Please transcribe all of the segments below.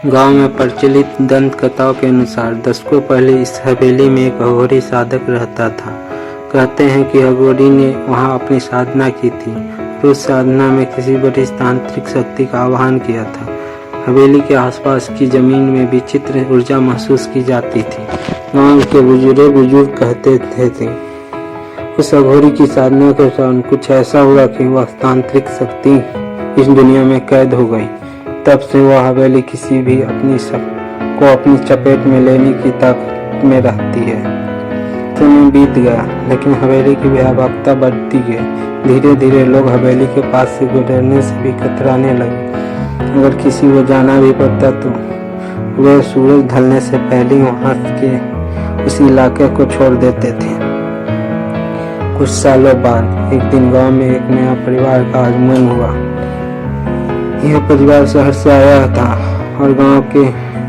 गांव में प्रचलित दंत कथाओं के अनुसार दशकों पहले इस हवेली में एक अघोरी साधक रहता था। कहते हैं कि अघोरी ने वहां अपनी साधना की थी और उस साधना में किसी बड़ी तांत्रिक शक्ति का आह्वान किया था। हवेली के आसपास की जमीन में विचित्र ऊर्जा महसूस की जाती थी। गांव के बुजुर्ग कहते थे उस अघोरी की साधना के दौरान कुछ ऐसा हुआ कि वह तांत्रिक शक्ति इस दुनिया में कैद हो गई। तब से वह हवेली किसी भी को अपनी चपेट में लेने की ताकत में रहती है। समय बीत गया लेकिन हवेली की व्यापकता बढ़ती गई। धीरे धीरे लोग हवेली के पास से गुजरने से भी कतराने लगे। अगर किसी को जाना भी पड़ता तो वे सूरज ढलने से पहले वहां के उस इलाके को छोड़ देते थे। कुछ सालों बाद एक दिन गांव में एक नया परिवार का आगमन हुआ। यह परिवार शहर से आया था और गांव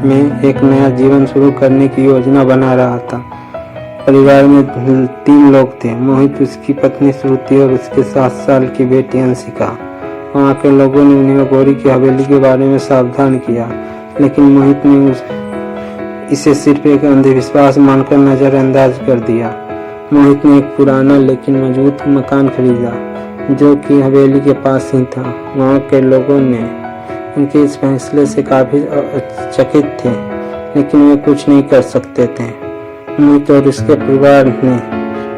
में एक नया जीवन शुरू करने की योजना बना रहा था। परिवार में 3 लोग थे, मोहित, उसकी पत्नी श्रुति और उसके 7 साल की बेटी अंशिका। वहाँ के लोगों ने उन्हें अघोरी की हवेली के बारे में सावधान किया, लेकिन मोहित ने इसे सिर्फ एक अंधविश्वास मानकर नजरअंदाज कर दिया। मोहित ने एक पुराना लेकिन मजबूत मकान खरीदा जो कि हवेली के पास ही था। गांव के लोगों ने उनके इस फैसले से काफी चकित थे, लेकिन वे कुछ नहीं कर सकते थे। मोहित और उसके परिवार ने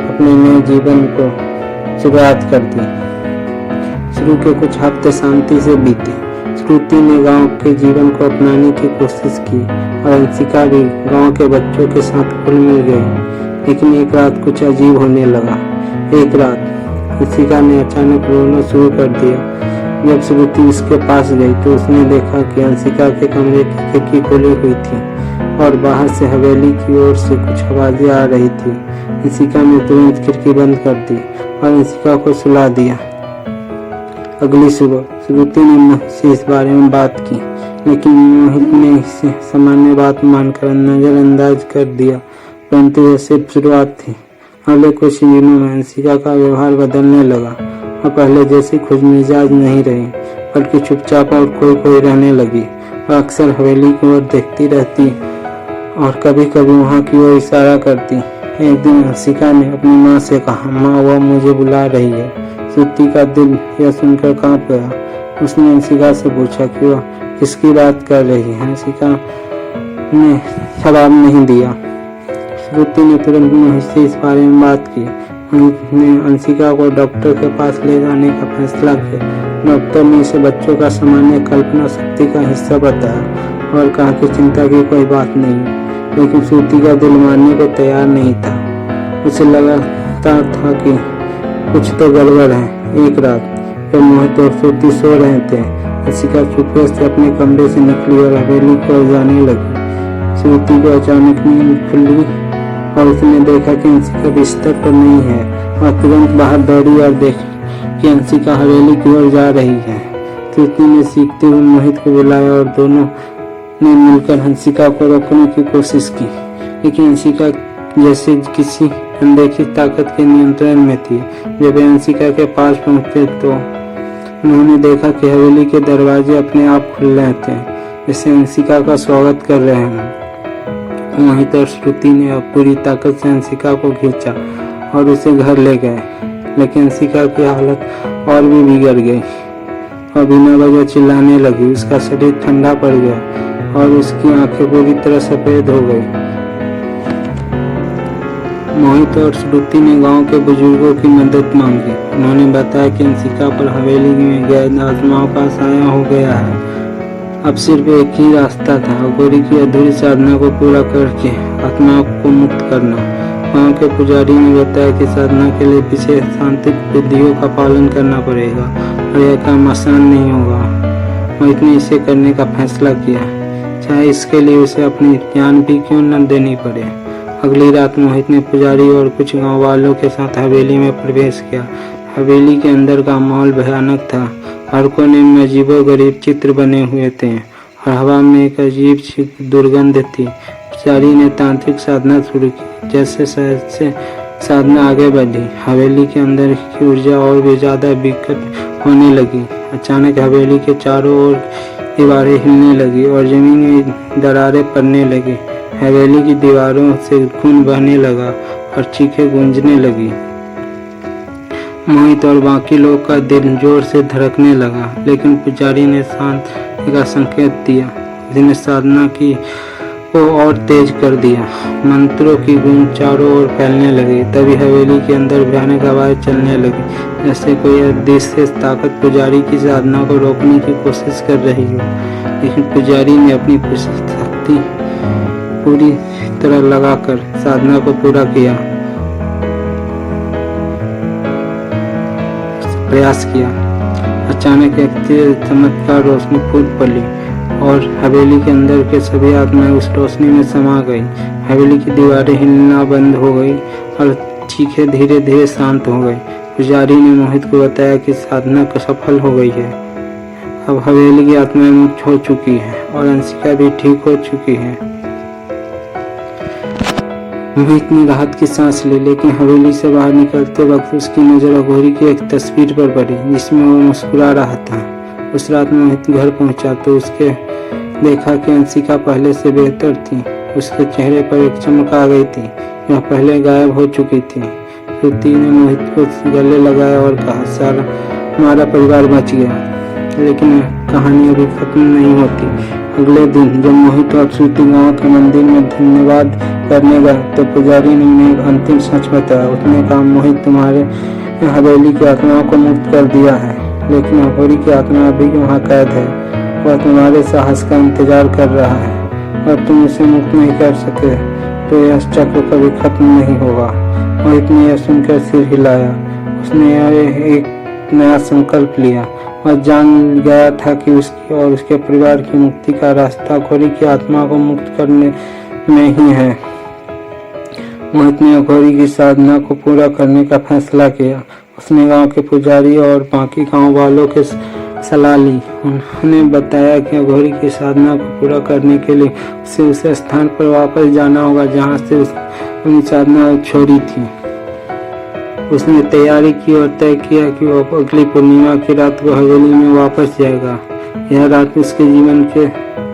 अपने नए जीवन को शुरुआत कर दी। शुरू के कुछ हफ्ते शांति से बीते। श्रुति ने गांव के जीवन को अपनाने की कोशिश की और अंशिका भी गांव के बच्चों के साथ घुल मिल गई। लेकिन एक रात कुछ अजीब होने लगा। एक रात अंशिका ने अचानक रोना शुरू कर दिया। जब श्रुति उसके पास गई तो उसने देखा कि अंशिका के कमरे की खिड़की खुली हुई थी और बाहर से हवेली की ओर से कुछ आवाजें आ रही थी। अंशिका ने तुरंत खिड़की बंद कर दी और अंशिका को सुला दिया। अगली सुबह श्रुति ने मोहित से इस बारे में बात की, लेकिन मोहित ने इसे सामान्य बात मानकर नजरअंदाज कर दिया। परंतु यह सिर्फ शुरुआत थी। अगले कुछ दिनों में अंशिका का व्यवहार बदलने लगा और पहले जैसी खुशमिजाज नहीं रही, बल्कि चुपचाप और खोई रहने लगी। वह अक्सर हवेली की ओर देखती रहती और कभी कभी वहां की ओर इशारा करती। एक दिन अंशिका ने अपनी माँ से कहा, माँ, वह मुझे बुला रही है। श्रुति का दिल यह सुनकर कांप गया। उसने अंशिका से पूछा कि वह किसकी बात कर रही है। अंशिका ने जवाब नहीं दिया। श्रुति ने तुरंत मोहित से इस बारे में बात की। मोहित ने अंशिका को डॉक्टर के पास ले जाने का फैसला किया। डॉक्टर ने इसे बच्चों का सामान्य कल्पना शक्ति का हिस्सा बताया और कहा कि चिंता की कोई बात नहीं। लेकिन श्रुति का दिल मानने को तैयार नहीं था। उसे लगता था कि कुछ तो गड़बड़ है। एक रात जब मोहित और श्रुति सो रहे थे, अंशिका चुपके से अपने कमरे से निकली और हवेली को जाने लगी। श्रुति को अचानक नींद खुली और उसने देखा कि अंशिका बिस्तर पर नहीं है और तुरंत बाहर दौड़ी और देखा कि अंशिका हवेली की ओर जा रही है। श्रुति ने सीखते हुए मोहित को बुलाया और दोनों ने मिलकर अंशिका को रोकने की कोशिश की, लेकिन अंशिका जैसे किसी अनदेखी ताकत के नियंत्रण में थी। जब वे अंशिका के पास पहुंचे तो उन्होंने देखा कि हवेली के दरवाजे अपने आप खुल रहे थे, जैसे अंशिका का स्वागत कर रहे हैं। मोहित और श्रुति ने अब पूरी ताकत से अंशिका को खींचा और उसे घर ले गए, लेकिन अंशिका की हालत और भी बिगड़ गई और बिना वजह चिल्लाने लगी। उसका शरीर ठंडा पड़ गया और उसकी आंखें पूरी तरह सफेद हो गई। मोहित और श्रुति ने गांव के बुजुर्गों की मदद मांगी। उन्होंने बताया कि अंशिका पर हवेली में गैर आत्माओं का साया हो गया है। अब सिर्फ एक ही रास्ता था, अघोरी की अधूरी साधना को पूरा करके आत्माओं को मुक्त करना। गांव के पुजारी ने बताया कि साधना के लिए विशेष शांतिक विधियों का पालन करना पड़ेगा और यह काम आसान नहीं होगा। मोहित ने इसे करने का फैसला किया, चाहे इसके लिए उसे अपनी जान भी क्यों न देनी पड़े। अगली रात मोहित ने पुजारी और कुछ गांव वालों के साथ हवेली में प्रवेश किया। हवेली के अंदर का माहौल भयानक था। हर कोने में अजीबोगरीब चित्र बने हुए थे और हवा में एक अजीब सी दुर्गंध थी। पुजारी ने तांत्रिक साधना शुरू की। जैसे साधना आगे बढ़ी, हवेली के अंदर की ऊर्जा और भी ज्यादा विकट होने लगी। अचानक हवेली के चारों ओर दीवारें हिलने लगी और जमीन में दरारें पड़ने लगी। हवेली की दीवारों से खून बहने लगा और चीखें गूंजने लगी। मोहित और बाकी लोग का दिल जोर से धड़कने लगा, लेकिन पुजारी ने शांति का संकेत दिया। उसने साधना की को और तेज कर दिया। मंत्रों की गूंज चारों ओर फैलने लगी। तभी हवेली के अंदर भयानक आवाज़ चलने लगी, जैसे कोई अदृश्य ताकत पुजारी की साधना को रोकने की कोशिश कर रही हो। लेकिन पुजारी ने अपनी शक्ति पूरी तरह लगाकर साधना को पूरा किया, प्रयास किया। अचानक एक तेज चमत्कार रोशनी फूट पड़ी और हवेली के अंदर के सभी आत्माएं उस रोशनी में समा गई। हवेली की दीवारें हिलना बंद हो गई और चीखें धीरे धीरे शांत हो गई। पुजारी ने मोहित को बताया कि साधना सफल हो गई है। अब हवेली की आत्माएं मुक्त हो चुकी है और अंशिका भी ठीक हो चुकी है। मोहित ने राहत की सांस ली, लेकिन हवेली से बाहर निकलते वक्त उसकी नजर अघोरी की एक तस्वीर पर पड़ी, जिसमें वो मुस्कुरा रहा था। उस रात मोहित घर पहुंचा तो उसके देखा कि अंशिका पहले से बेहतर थी। उसके चेहरे पर एक चमक आ गई थी, यह पहले गायब हो चुकी थी। श्रुति ने मोहित को गले लगाया और कहा, सारा हमारा परिवार बच गया। लेकिन कहानी अभी खत्म नहीं होती। अगले दिन जब मोहित और श्रुति गांव के मंदिर में धन्यवाद करने गए तो पुजारी ने उन्हें एक अंतिम सच बताया। उसने कहा, मोहित तुम्हारे हवेली की आत्माओं को मुक्त कर दिया है, लेकिन अघोरी की आत्मा अभी वहाँ कैद है। वह तुम्हारे साहस का इंतजार कर रहा है और तुम उसे मुक्त नहीं कर सके तो यह चक्र कभी खत्म नहीं होगा। मोहित ने यह सुनकर सिर हिलाया। उसने एक नया संकल्प लिया। वह जान गया था कि उसकी और उसके परिवार की मुक्ति का रास्ता अघोरी की आत्मा को मुक्त करने में ही है। मोहित ने अघोरी की साधना को पूरा करने का फैसला किया। उसने गांव के पुजारी और बाकी गांव वालों के सलाह ली। उन्होंने बताया कि अघोरी की साधना को पूरा करने के लिए उसे उस स्थान पर वापस जाना होगा जहां से उसने अपनी साधना छोड़ी थी। उसने तैयारी की और तय किया कि वो अगली पूर्णिमा की रात को हवेली में वापस जाएगा। यह रात उसके जीवन के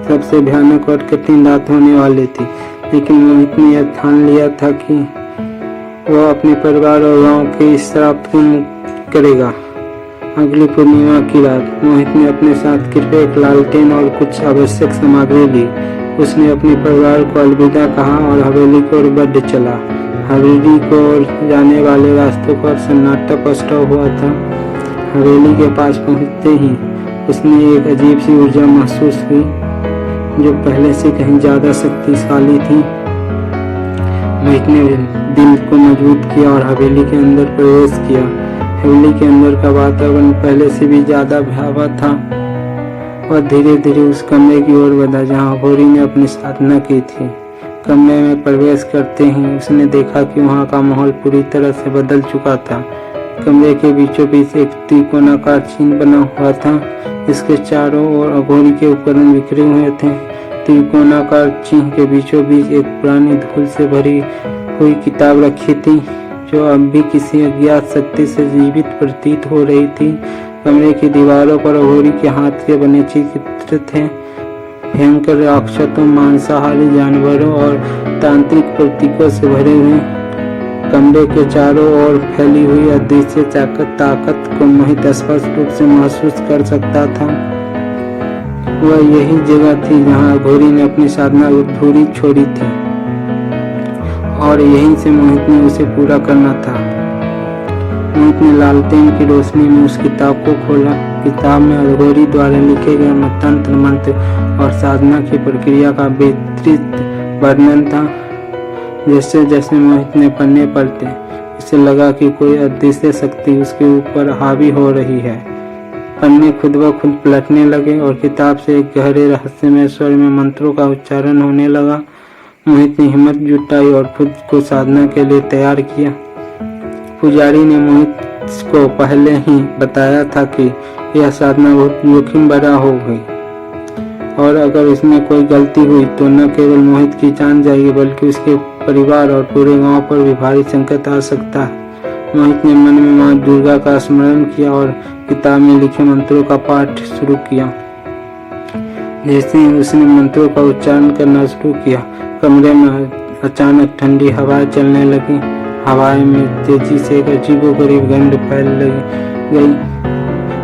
सबसे भयानक और कठिन रात होने वाली थी, लेकिन मोहित ने यह ठान लिया था कि वह अपने परिवार और गांव के इस श्राप को मुक्त करेगा। अगली पूर्णिमा की रात मोहित ने अपने साथ कृपया एक लालटेन और कुछ आवश्यक सामग्री ली। उसने अपने परिवार को अलविदा कहा और हवेली की ओर बढ़ चला। हवेली को ओर जाने वाले रास्तों पर सन्नाटा पसरा हुआ था। हवेली के पास पहुंचते ही उसने एक अजीब सी ऊर्जा महसूस हुई, जो पहले से कहीं ज्यादा शक्तिशाली थी। मोहित ने दिल को मजबूत किया और हवेली के अंदर प्रवेश किया। हवेली के अंदर का वातावरण पहले से भी ज्यादा भयावह था और धीरे धीरे उस कमरे की ओर बढ़ा जहाँ अघोरी ने अपनी साधना की थी। कमरे में प्रवेश करते ही उसने देखा कि वहाँ का माहौल पूरी तरह से बदल चुका था। कमरे के बीचों बीच एक त्रिकोणाकार चिन्ह बना हुआ था, इसके चारों ओर अघोरी के उपकरण बिखरे हुए थे। त्रिकोणाकार चिन्ह के बीचों बीच एक पुरानी धूल से भरी हुई किताब रखी थी, जो अब भी किसी अज्ञात शक्ति से जीवित प्रतीत हो रही थी। कमरे की दीवारों पर अघोरी के हाथ के बने चित्र थे, भयंकर राक्षसों, मांसाहारी जानवरों और तांत्रिक प्रतीकों से भरे हुए। कमरे के चारों ओर फैली हुई अदृश्य ताकत को मोहित स्पष्ट रूप से महसूस कर सकता था। वह यही जगह थी जहां अघोरी ने अपनी साधना अधूरी छोड़ी थी और यहीं से मोहित ने उसे पूरा करना था। मोहित ने लालटेन की रोशनी में उस किताब को खोला। किताब में अघोरी द्वारा लिखे गए तंत्र मंत्र और साधना की प्रक्रिया का विस्तृत वर्णन था। जैसे जैसे मोहित ने पन्ने पलटे, उसे लगा कि कोई अदृश्य शक्ति उसके ऊपर हावी हो रही है। पन्ने खुद ब खुद पलटने लगे और किताब से एक गहरे रहस्यमय स्वर में मंत्रों का उच्चारण होने लगा। मोहित ने हिम्मत जुटाई और खुद को साधना के लिए तैयार किया। पुजारी ने मोहित को पहले ही बताया था कि यह साधना बहुत जोखिम भरा हो गई और अगर इसमें कोई गलती हुई तो न केवल मोहित की जान जाएगी बल्कि उसके परिवार और पूरे गांव पर भी भारी संकट आ सकता है। मोहित ने मन में मां दुर्गा का स्मरण किया और किताब में लिखे मंत्रों का पाठ शुरू किया। जैसे ही उसने मंत्रों का उच्चारण करना शुरू किया, कमरे में अचानक ठंडी हवाएं चलने लगी। हवाएं में तेजी से एक अजीबोगरीब गंध फैल गई,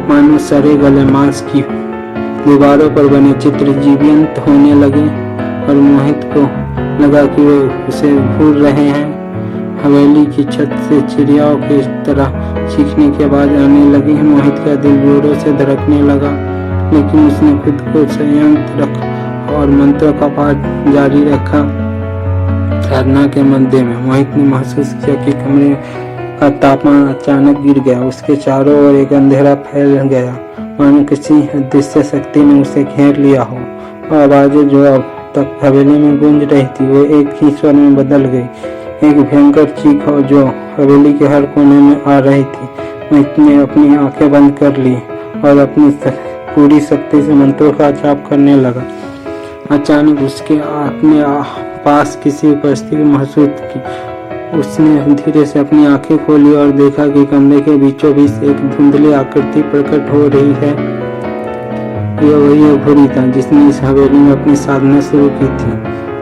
मानो सड़े गले मांस की। दीवारों पर बने चित्र जीवंत होने लगे और मोहित को लगा कि वे उसे घूर रहे हैं। हवेली की छत से चिड़ियाओं की तरह चीखने की आवाज आने लगी। मोहित का दिल जोरों से धड़कने लगा, लेकिन उसने खुद को संयत रखा और मंत्र का पाठ जारी रखा। साधना के मध्य में मोहित ने महसूस किया कि कमरे का तापमान अचानक गिर गया। उसके चारों ओर एक अंधेरा फैल गया, मानो किसी अदृश्य शक्ति ने उसे घेर लिया हो। और आवाजें जो अब तक हवेली में गूंज रही थी, वो एक ही स्वर में बदल गई, एक भयंकर चीख जो हवेली के हर कोने में आ रही थी। मोहित ने अपनी आंखें बंद कर ली और अपनी पूरी शक्ति से मंत्रों का जाप करने लगा। अचानक उसके अपने पास किसी उपस्थिति महसूस की। उसने धीरे से अपनी आंखें खोली और देखा कि कमरे के बीचों बीच एक धुंधली आकृति प्रकट हो रही है। यह वही अघोरी था जिसने इस हवेली में अपनी साधना शुरू की थी।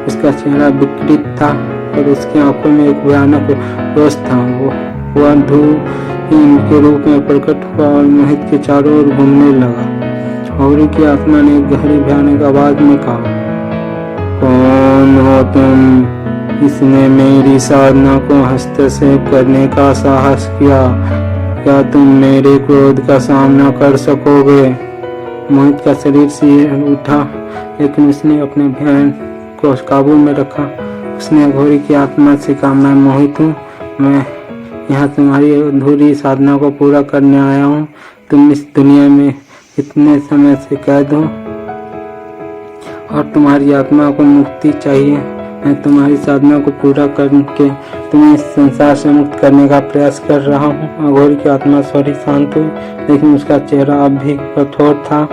उसका चेहरा विकृत था और उसकी आंखों में एक भयानक रोष था। वह धूल के रूप में प्रकट हुआ और मोहित के चारों ओर घूमने लगा। अघोरी की आत्मा ने एक गहरी भयानक आवाज में कहा, कौन हो तुम? इसने मेरी साधना को हस्तक्षेप करने का साहस किया। क्या तुम मेरे क्रोध का सामना कर सकोगे? मोहित का शरीर से उठा, लेकिन उसने अपने ध्यान को काबू में रखा। उसने अघोरी की आत्मा से कहा, मैं मोहित हूँ। मैं यहाँ तुम्हारी अधूरी साधना को पूरा करने आया हूँ। तुम इस दुनिया में इतने समय से कैद हो और तुम्हारी आत्मा को मुक्ति चाहिए। मैं तुम्हारी साधना को पूरा करके तुम्हें इस संसार से मुक्त करने का प्रयास कर रहा हूँ। अघोरी की आत्मा थोड़ी शांत हुई, लेकिन उसका चेहरा अब भी कठोर था।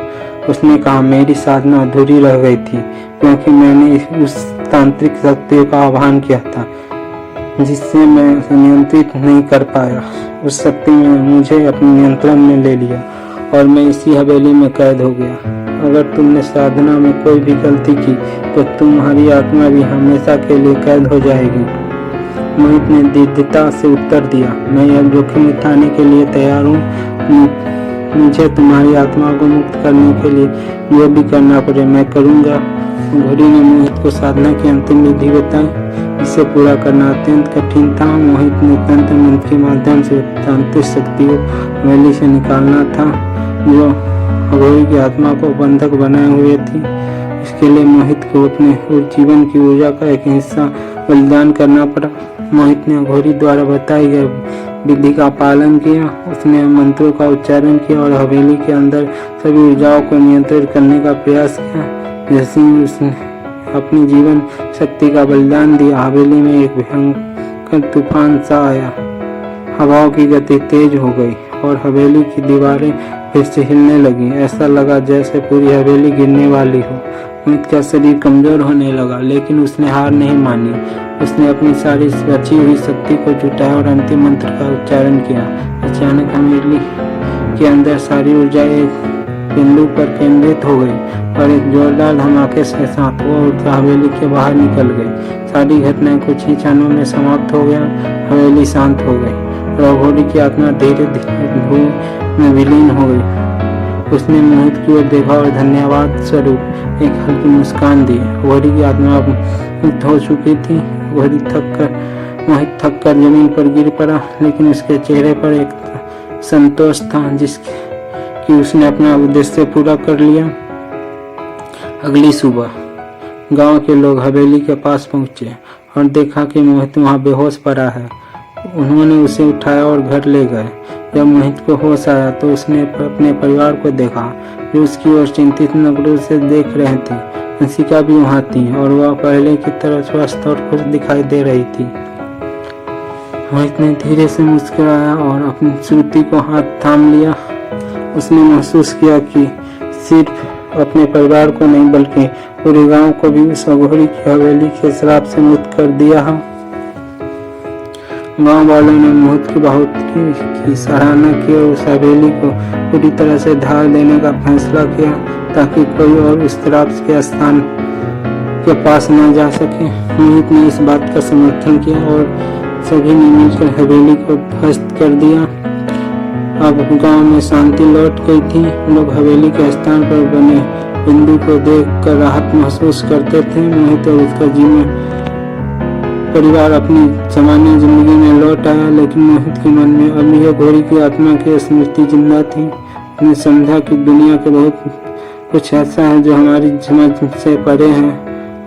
उसने कहा, मेरी साधना अधूरी रह गई थी क्योंकि मैंने उस तांत्रिक शक्ति का आह्वान किया था जिससे मैं उसे नियंत्रित नहीं कर पाया। उस शक्ति ने मुझे अपने नियंत्रण में ले लिया और मैं इसी हवेली में कैद हो गया। अगर तुमने साधना में कोई भी गलती की तो तुम्हारी आत्मा भी हमेशा के लिए कैद हो जाएगी। मोहित ने दृढ़ता से उत्तर दिया, मैं यह जोखिम उठाने के लिए तैयार हूँ। मुझे तुम्हारी आत्मा को मुक्त करने के लिए जो भी करना पड़े मैं करूँगा। अघोरी ने मोहित को साधना की अंतिम विधि बताई, इसे पूरा करना अत्यंत कठिन था। मोहित ने तंत्र मंत्र के माध्यम से तांत्रिक शक्ति को हवेली से निकालना था जो अघोरी की आत्मा को बंधक बनाए हुए थी। इसके लिए मोहित को अपने जीवन की ऊर्जा का एक हिस्सा बलिदान करना पड़ा। मोहित ने अघोरी द्वारा बताई गई विधि का पालन किया। उसने मंत्रों का उच्चारण किया और हवेली के अंदर सभी ऊर्जाओं को नियंत्रित करने का प्रयास किया। जैसे ही उसने अपनी जीवन शक्ति का बलिदान दिया, हवेली में एक भयंकर तूफान सा आया। हवाओं की गति तेज हो गई और हवेली की दीवारें फिर से हिलने लगी। ऐसा लगा जैसे पूरी हवेली गिरने वाली हो। मोहित का शरीर कमजोर होने लगा, लेकिन उसने हार नहीं मानी। उसने अपनी सारी बची हुई शक्ति को जुटाया और अंतिम मंत्र का उच्चारण किया। अचानक हवेली के अंदर सारी ऊर्जा एक बिंदु पर केंद्रित हो गई और एक जोरदार धमाके के साथ वो ऊर्जा हवेली के बाहर निकल गई। सारी घटनाएं कुछ ही क्षणों में समाप्त हो गया। हवेली शांत हो गई और अघोरी की आत्मा धीरे धीरे धूल में विलीन हो गई। उसने मोहित की ओर देखा और धन्यवाद स्वरूप एक हल्की मुस्कान दी। अघोरी की आत्मा मुक्त हो चुकी थी। मोहित थक कर जमीन पर गिर पड़ा, लेकिन उसके चेहरे पर एक संतोष था कि उसने अपना उद्देश्य पूरा कर लिया। अगली सुबह गांव के लोग हवेली के पास पहुंचे और देखा कि मोहित वहां बेहोश पड़ा है। उन्होंने उसे उठाया और घर ले गए। जब मोहित को होश आया तो उसने अपने परिवार को देखा जो उसकी ओर चिंतित नजरों से देख रहे थे। हंसिका भी वहां थी और वह पहले की तरह स्वस्थ और खुश दिखाई दे रही थी। मोहित ने धीरे से मुस्कुराया और अपनी श्रुति को हाथ थाम लिया। उसने महसूस किया कि सिर्फ अपने परिवार को नहीं बल्कि पूरे गांव को भी उस अघोरी की हवेली के श्राप से मुक्त कर दिया है। गांव वालों ने मोहित की बढ़ोतरी की सराहना की और उस हवेली को पूरी तरह से ढा देने का फैसला किया ताकि कोई और उस तरफ के स्थान के पास न जा सके। मोहित ने इस बात का समर्थन किया और सभी ने मिलकर हवेली को ध्वस्त कर दिया। अब गांव में शांति लौट गई थी। लोग हवेली के स्थान पर बने बिंदु को देखकर राहत महसूस करते थे। मोहित और उसका परिवार अपनी सामान्य जिंदगी में लौट आया, लेकिन मोहित के मन में अभी घोड़ी की आत्मा की स्मृति जिंदा थी। उसने समझा कि दुनिया के बहुत कुछ ऐसा है जो हमारी समझ से परे है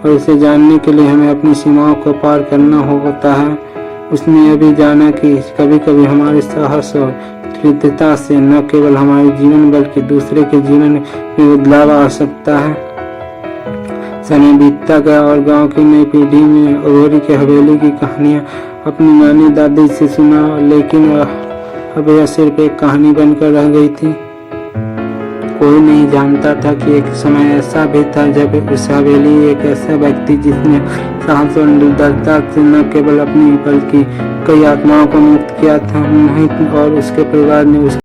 और इसे जानने के लिए हमें अपनी सीमाओं को पार करना होता है। उसने यह भी जाना कि कभी कभी हमारे साहस और दृढ़ता से न केवल हमारे जीवन बल्कि दूसरे के जीवन में बदलाव आ सकता है। समय बीतता गया और गांव की नई पीढ़ी में अघोरी के हवेली की कहानियां अपनी नानी दादी से सुना, लेकिन अब यह सिर्फ एक कहानी बनकर रह गई थी। कोई नहीं जानता था कि एक समय ऐसा भी था जब उस हवेली एक ऐसा व्यक्ति जिसने साहस और निर्दयता से न केवल अपनी बल्कि कई आत्माओं को मुक्त किया था। मोहित और उसके परिवार ने